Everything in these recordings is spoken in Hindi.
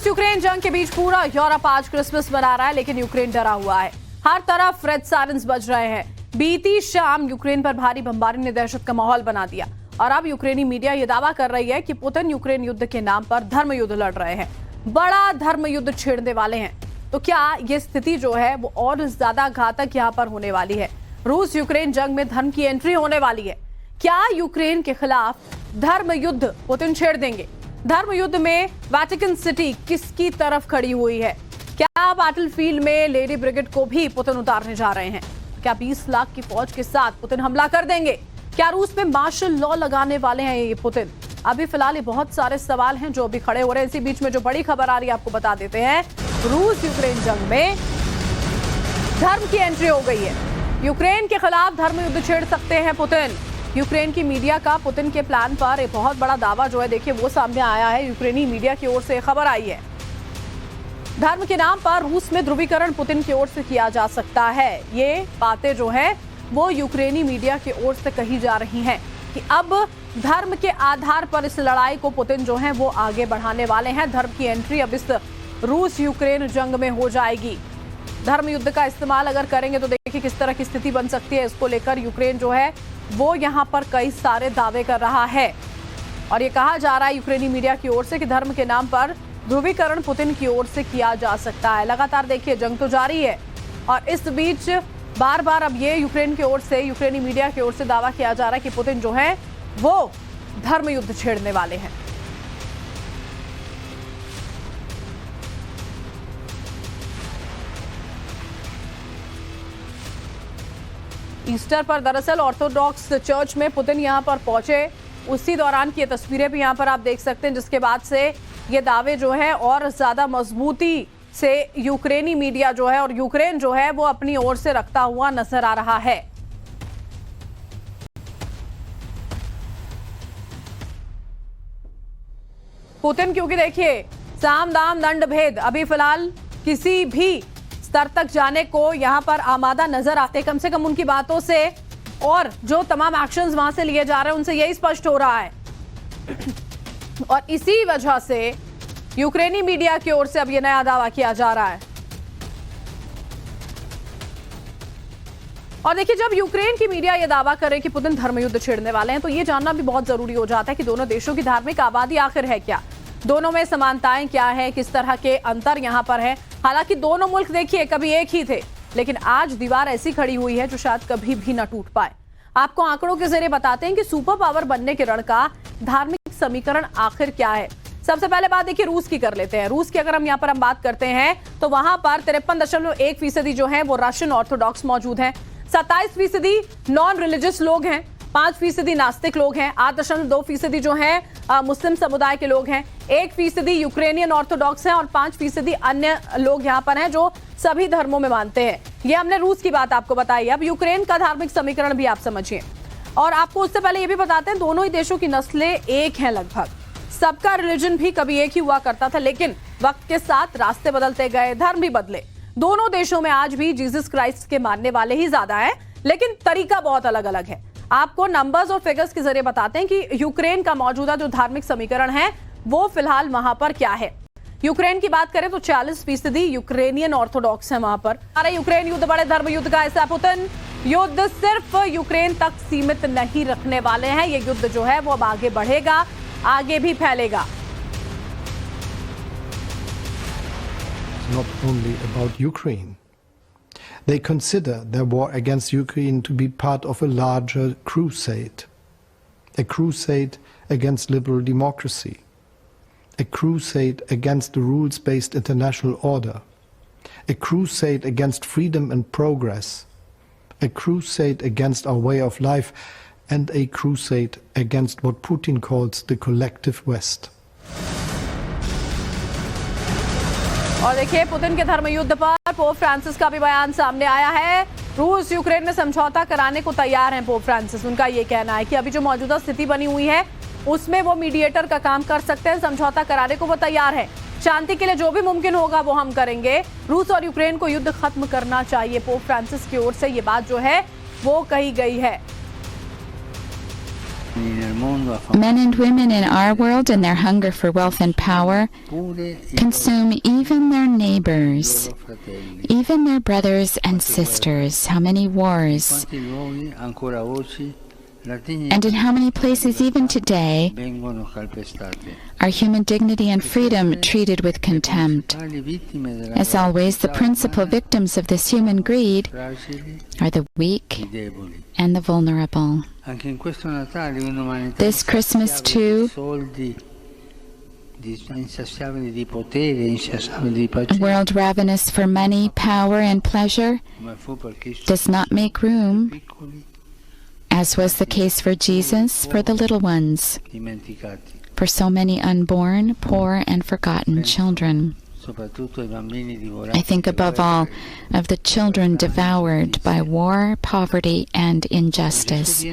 रूस यूक्रेन जंग के बीच पूरा यूरोप आज क्रिसमस मना रहा है, लेकिन यूक्रेन डरा हुआ है। हर तरफ रेड सायरन्स बज रहे हैं। बीती शाम यूक्रेन पर भारी बमबारी ने दहशत का माहौल बना दिया और अब यूक्रेनी मीडिया ये दावा कर रही है कि पुतिन यूक्रेन युद्ध के नाम पर धर्म युद्ध लड़ रहे हैं, बड़ा धर्म युद्ध छेड़ने वाले हैं। तो क्या ये स्थिति जो है वो और ज्यादा घातक यहाँ पर होने वाली है? रूस यूक्रेन जंग में धर्म की एंट्री होने वाली है। क्या यूक्रेन के खिलाफ धर्म युद्ध पुतिन छेड़ देंगे? धर्म युद्ध में वेटिकन सिटी किसकी तरफ खड़ी हुई है? क्या बैटलफील्ड में लेडी ब्रिगेड को भी पुतिन उतारने जा रहे हैं? क्या 20 लाख की फौज के साथ पुतिन हमला कर देंगे? क्या रूस में मार्शल लॉ लगाने वाले हैं ये पुतिन? अभी फिलहाल ये बहुत सारे सवाल हैं जो अभी खड़े हो रहे हैं। इसी बीच में जो बड़ी खबर आ रही है आपको बता देते हैं। रूस यूक्रेन जंग में धर्म की एंट्री हो गई है। यूक्रेन के खिलाफ धर्म युद्ध छेड़ सकते हैं पुतिन। यूक्रेन की मीडिया का पुतिन के प्लान पर एक बहुत बड़ा दावा जो है देखिए वो सामने आया है। यूक्रेनी मीडिया की ओर से खबर आई है, धर्म के नाम पर रूस में ध्रुवीकरण पुतिन की ओर से किया जा सकता है। ये बातें जो है वो यूक्रेनी मीडिया की ओर से कही जा रही हैं कि अब धर्म के आधार पर इस लड़ाई को पुतिन जो है वो आगे बढ़ाने वाले हैं। धर्म की एंट्री अब इस रूस यूक्रेन जंग में हो जाएगी। धर्म युद्ध का इस्तेमाल अगर करेंगे तो देखिए किस तरह की स्थिति बन सकती है। इसको लेकर यूक्रेन जो है वो यहाँ पर कई सारे दावे कर रहा है और ये कहा जा रहा है यूक्रेनी मीडिया की ओर से कि धर्म के नाम पर ध्रुवीकरण पुतिन की ओर से किया जा सकता है। लगातार देखिए जंग तो जारी है और इस बीच बार बार अब ये यूक्रेन की ओर से, यूक्रेनी मीडिया की ओर से दावा किया जा रहा है कि पुतिन जो है वो धर्म युद्ध छेड़ने वाले हैं। ईस्टर पर दरअसल ऑर्थोडॉक्स चर्च में पुतिन यहां पर पहुंचे, उसी दौरान की ये तस्वीरें भी यहां पर आप देख सकते हैं, जिसके बाद से ये दावे जो है और ज्यादा मजबूती से यूक्रेनी मीडिया जो है और यूक्रेन जो है वो अपनी ओर से रखता हुआ नजर आ रहा है। पुतिन क्योंकि देखिए साम दाम दंड भेद अभी फिलहाल किसी भी स्तर तक जाने को यहां पर आमादा नजर आते, कम से कम उनकी बातों से और जो तमाम एक्शंस वहां से लिए जा रहे हैं उनसे यही स्पष्ट हो रहा है। और इसी वजह से यूक्रेनी मीडिया की ओर से अब यह नया दावा किया जा रहा है। और देखिए जब यूक्रेन की मीडिया यह दावा करे कि पुतिन धर्म युद्ध छेड़ने वाले हैं तो यह जानना भी बहुत जरूरी हो जाता है कि दोनों देशों की धार्मिक आबादी आखिर है क्या, दोनों में समानताएं क्या है, किस तरह के अंतर यहां पर है। हालांकि दोनों मुल्क देखिए कभी एक ही थे, लेकिन आज दीवार ऐसी खड़ी हुई है जो शायद कभी भी ना टूट पाए। आपको आंकड़ों के जरिए बताते हैं कि सुपर पावर बनने के रण का धार्मिक समीकरण आखिर क्या है। सबसे पहले बात देखिए रूस की कर लेते हैं। रूस की अगर हम यहाँ पर हम बात करते हैं तो वहां पर 53.1% जो है वो रशियन ऑर्थोडॉक्स मौजूद हैं, 27% नॉन रिलीजियस लोग हैं, 5% नास्तिक लोग हैं, 8.2% जो है मुस्लिम समुदाय के लोग हैं, 1% यूक्रेनियन ऑर्थोडॉक्स हैं और 5% अन्य लोग यहाँ पर हैं जो सभी धर्मों में मानते हैं। ये हमने रूस की बात आपको बताई। अब यूक्रेन का धार्मिक समीकरण भी आप समझिए और आपको उससे पहले ये भी बताते हैं दोनों ही देशों की नस्लें एक हैं लगभग, सबका रिलीजन भी कभी एक ही हुआ करता था, लेकिन वक्त के साथ रास्ते बदलते गए, धर्म भी बदले। दोनों देशों में आज भी जीसस क्राइस्ट के मानने वाले ही ज्यादा हैं, लेकिन तरीका बहुत अलग अलग है। आपको नंबर्स और फिगर्स के जरिए बताते हैं कि यूक्रेन का मौजूदा जो धार्मिक समीकरण है वो फिलहाल वहां पर क्या है। यूक्रेन की बात करें तो 40% यूक्रेनियन ऑर्थोडॉक्स है वहां पर। अरे यूक्रेन युद्ध बड़े धर्म युद्ध का ऐसा पुतिन युद्ध सिर्फ यूक्रेन तक सीमित नहीं रखने वाले हैं। ये युद्ध जो है वो अब आगे बढ़ेगा, आगे भी फैलेगा। Not only about Ukraine. They consider their war against Ukraine to be part of a larger crusade. A crusade against liberal democracy. A crusade against the rules-based international order. A crusade against freedom and progress. A crusade against our way of life. And a crusade against what Putin calls the collective West. और देखिए पुतिन के धर्म युद्ध पर पोप फ्रांसिस का भी बयान सामने आया है। रूस यूक्रेन में समझौता कराने को तैयार हैं पोप फ्रांसिस। उनका ये कहना है कि अभी जो मौजूदा स्थिति बनी हुई है उसमें वो मीडिएटर का काम कर सकते हैं, समझौता कराने को वो तैयार है। शांति के लिए जो भी मुमकिन होगा वो हम करेंगे। रूस और यूक्रेन को युद्ध खत्म करना चाहिए, पोप फ्रांसिस की ओर से ये बात जो है वो कही गई है। Men and women in our world, in their hunger for wealth and power, consume even their neighbors, even their brothers and sisters. How many wars, and in how many places even today are human dignity and freedom treated with contempt? As always, the principal victims of this human greed are the weak and the vulnerable. This Christmas, too, a world ravenous for money, power, and pleasure does not make room, as was the case for Jesus, for the little ones, for so many unborn, poor, and forgotten children. I think above all of the children devoured by war, poverty, and injustice.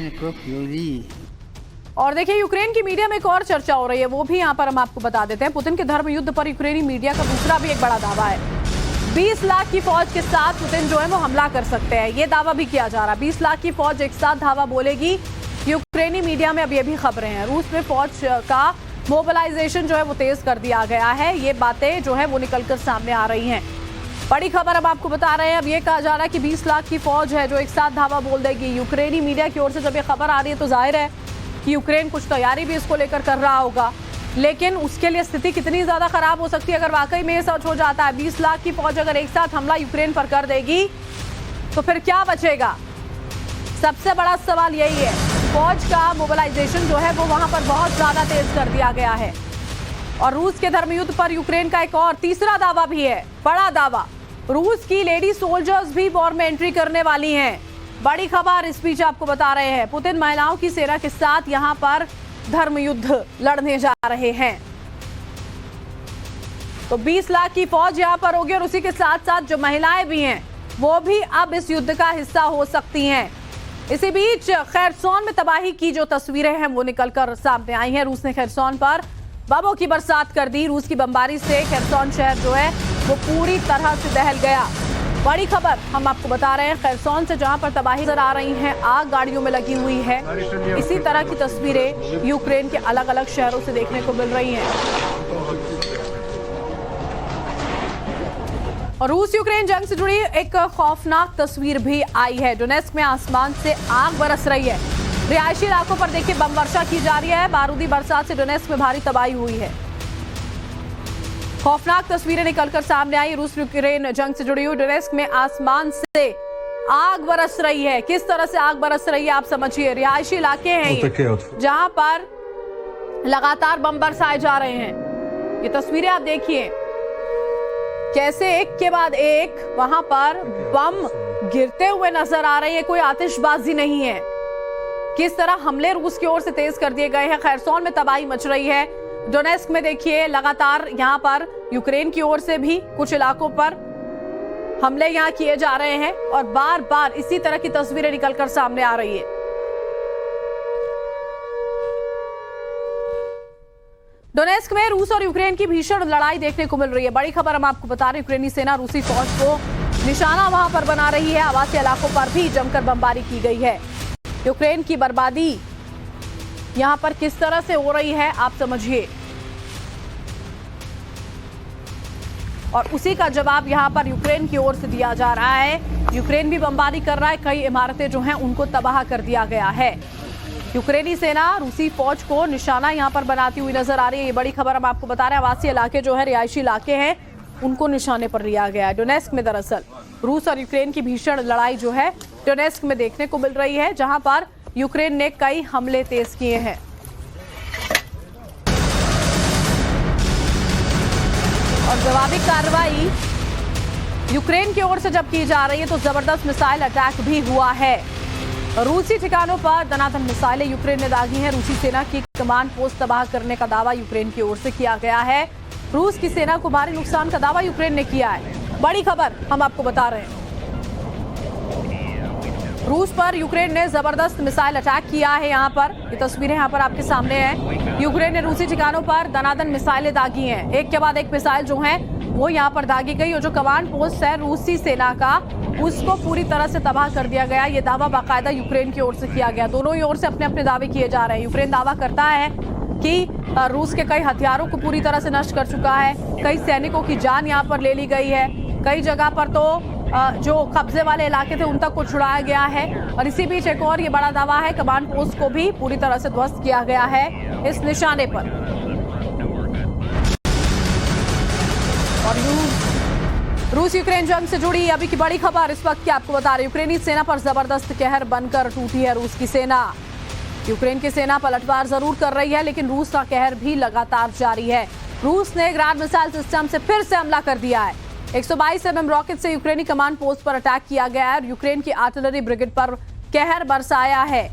और देखिए, यूक्रेन की मीडिया में एक और चर्चा हो रही है, वो भी यहाँ पर हम आपको बता देते हैं। पुतिन के धर्म युद्ध पर यूक्रेनी मीडिया का दूसरा भी एक बड़ा दावा है। 20 लाख की फौज के साथ पुतिन जो है वो हमला कर सकते हैं, ये दावा भी किया जा रहा है। 20 लाख की फौज एक साथ धावा बोलेगी, यूक्रेनी मीडिया में अब ये भी खबरें हैं। रूस में फौज का मोबिलाइजेशन जो है वो तेज कर दिया गया है, ये बातें जो है वो निकलकर सामने आ रही हैं। बड़ी खबर अब आपको बता रहे हैं। अब ये कहा जा रहा है कि 20 लाख की फौज है जो एक साथ धावा बोल देगी। यूक्रेनी मीडिया की ओर से जब ये खबर आ रही है तो जाहिर है कि यूक्रेन कुछ तैयारी भी इसको लेकर कर रहा होगा, लेकिन उसके लिए स्थिति कितनी ज्यादा खराब हो सकती है अगर वाकई में ये सच हो जाता है। 20 लाख की फौज अगर एक साथ हमला यूक्रेन पर कर देगी तो फिर क्या बचेगा? सबसे बड़ा सवाल यही है। फौज का मोबिलाइजेशन जो है वो वहां पर बहुत ज्यादा तेज कर दिया गया है। और रूस के धर्मयुद्ध पर यूक्रेन का एक और तीसरा दावा भी है, बड़ा दावा। रूस की लेडी सोल्जर्स भी वॉर में एंट्री करने वाली हैं। बड़ी खबर इस बीच आपको बता रहे हैं। पुतिन महिलाओं की सेना के साथ यहां पर धर्म युद्ध लड़ने जा रहे हैं। तो 20 लाख की फौज यहां पर होगी और उसी के साथ साथ जो महिलाएं भी हैं वो भी अब इस युद्ध का हिस्सा हो सकती हैं। इसी बीच खैरसोन में तबाही की जो तस्वीरें हैं वो निकलकर सामने आई हैं। रूस ने खैरसोन पर बमों की बरसात कर दी। रूस की बमबारी से खैरसोन शहर जो है वो पूरी तरह से दहल गया। बड़ी खबर हम आपको बता रहे हैं, खैरसोन से जहां पर तबाही नजर आ रही हैं, आग गाड़ियों में लगी हुई है। इसी तरह की तस्वीरें यूक्रेन के अलग अलग शहरों से देखने को मिल रही हैं। और रूस यूक्रेन जंग से जुड़ी एक खौफनाक तस्वीर भी आई है। डोनेस्क में आसमान से आग बरस रही है। रिहायशी इलाकों पर देखिए बम वर्षा की जा रही है। बारूदी बरसात से डोनेस्क में भारी तबाही हुई है। खौफनाक तस्वीरें निकलकर सामने आई। रूस यूक्रेन जंग से जुड़ी हुई डोनेस्क में आसमान से आग बरस रही है। किस तरह से आग बरस रही है आप समझिए। रिहायशी इलाके हैं ये, जहां पर लगातार बम बरसाए जा रहे हैं। ये तस्वीरें आप देखिए कैसे एक के बाद एक वहां पर बम गिरते हुए नजर आ रहे हैं। कोई आतिशबाजी नहीं है। किस तरह हमले रूस की ओर से तेज कर दिए गए हैं। खैरसोन में तबाही मच रही है। डोनेस्क में देखिए लगातार यहां पर यूक्रेन की ओर से भी कुछ इलाकों पर हमले यहां किए जा रहे हैं और बार बार इसी तरह की तस्वीरें निकलकर सामने आ रही है। डोनेस्क में रूस और यूक्रेन की भीषण लड़ाई देखने को मिल रही है। बड़ी खबर हम आपको बता रहे हैं, यूक्रेनी सेना रूसी फौज को निशाना वहां पर बना रही है। आवासीय इलाकों पर भी जमकर बमबारी की गई है। यूक्रेन की बर्बादी यहां पर किस तरह से हो रही है आप समझिए। और उसी का जवाब यहां पर यूक्रेन की ओर से दिया जा रहा है। यूक्रेन भी बमबारी कर रहा है। कई इमारतें जो हैं उनको तबाह कर दिया गया है। यूक्रेनी सेना रूसी फौज को निशाना यहां पर बनाती हुई नजर आ रही है। ये बड़ी खबर हम आपको बता रहे हैं। आवासीय इलाके जो है, रिहायशी इलाके हैं, उनको निशाने पर लिया गया है। डोनेस्क में दरअसल रूस और यूक्रेन की भीषण लड़ाई जो है डोनेस्क में देखने को मिल रही है, जहां पर यूक्रेन ने कई हमले तेज किए हैं। और जवाबी कार्रवाई यूक्रेन की ओर से जब की जा रही है तो जबरदस्त मिसाइल अटैक भी हुआ है। रूसी ठिकानों पर दनादन मिसाइलें यूक्रेन ने दागी हैं। रूसी सेना की कमांड पोस्ट तबाह करने का दावा यूक्रेन की ओर से किया गया है। रूस की सेना को भारी नुकसान का दावा यूक्रेन ने किया है। बड़ी खबर हम आपको बता रहे हैं। रूस पर यूक्रेन ने जबरदस्त मिसाइल अटैक किया है। यहाँ पर ये तस्वीरें यहाँ पर आपके सामने हैं। यूक्रेन ने रूसी ठिकानों पर दनादन मिसाइलें दागी हैं। एक के बाद एक मिसाइल जो हैं वो यहाँ पर दागी गई और जो कमांड पोस्ट है रूसी सेना का उसको पूरी तरह से तबाह कर दिया गया। ये दावा बाकायदा यूक्रेन की ओर से किया गया। दोनों ही ओर से अपने अपने दावे किए जा रहे हैं। यूक्रेन दावा करता है कि रूस के कई हथियारों को पूरी तरह से नष्ट कर चुका है, कई सैनिकों की जान यहाँ पर ले ली गई है, कई जगह पर तो जो कब्जे वाले इलाके थे उन तक को छुड़ाया गया है। और इसी बीच एक और ये बड़ा दावा है, कमांड पोस्ट को भी पूरी तरह से ध्वस्त किया गया है इस निशाने पर। और रूस यूक्रेन जंग से जुड़ी अभी की बड़ी खबर इस वक्त की आपको बता रहे, यूक्रेनी सेना पर जबरदस्त कहर बनकर टूटी है रूस की सेना। यूक्रेन की सेना पलटवार जरूर कर रही है, लेकिन रूस का कहर भी लगातार जारी है। रूस ने ग्राड मिसाइल सिस्टम से फिर से हमला कर दिया है। 122 mm रॉकेट से यूक्रेनी कमांड पोस्ट पर अटैक किया गया है और यूक्रेन की आर्टिलरी ब्रिगेड पर कहर बरसाया है।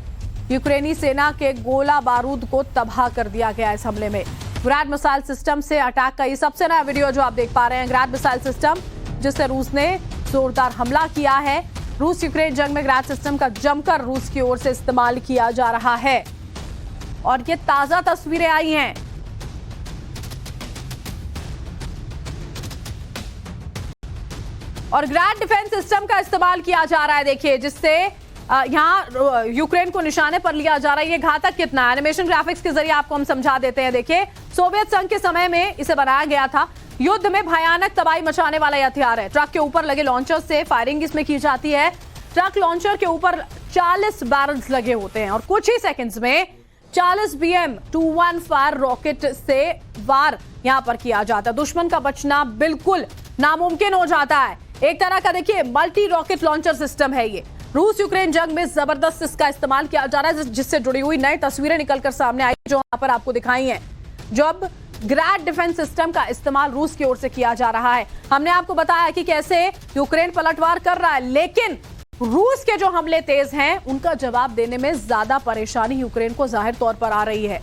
यूक्रेनी सेना के गोला बारूद को तबाह कर दिया गया इस हमले में। ग्राड मिसाइल सिस्टम से अटैक का ये सबसे नया वीडियो जो आप देख पा रहे हैं, ग्राड मिसाइल सिस्टम जिससे रूस ने जोरदार हमला किया है। रूस यूक्रेन जंग में ग्राड सिस्टम का जमकर रूस की ओर से इस्तेमाल किया जा रहा है और ये ताजा तस्वीरें आई हैं। और ग्रैड डिफेंस सिस्टम का इस्तेमाल किया जा रहा है, देखिए, जिससे यहाँ यूक्रेन को निशाने पर लिया जा रहा है। ये घातक कितना है, एनिमेशन ग्राफिक्स के जरिए आपको हम समझा देते हैं। देखिए, सोवियत संघ के समय में इसे बनाया गया था। युद्ध में भयानक तबाही मचाने वाला यह हथियार है। ट्रक के ऊपर लगे लॉन्चर से फायरिंग इसमें की जाती है। ट्रक लॉन्चर के ऊपर 40 बैरल्स लगे होते हैं और कुछ ही सेकंड्स में 40 BM-215 रॉकेट से वार यहां पर किया जाता है। दुश्मन का बचना बिल्कुल नामुमकिन हो जाता है। एक तरह का देखिए मल्टी रॉकेट लॉन्चर सिस्टम है ये। रूस यूक्रेन जंग में जबरदस्त इसका इस्तेमाल किया जा रहा है, जिससे जुड़ी हुई नई तस्वीरें निकलकर सामने आई जो यहाँ पर आपको दिखाई हैं। जब ग्रैड डिफेंस सिस्टम का इस्तेमाल रूस की ओर से किया जा रहा है, हमने आपको बताया कि कैसे यूक्रेन पलटवार कर रहा है, लेकिन रूस के जो हमले तेज हैं उनका जवाब देने में ज्यादा परेशानी यूक्रेन को जाहिर तौर पर आ रही है।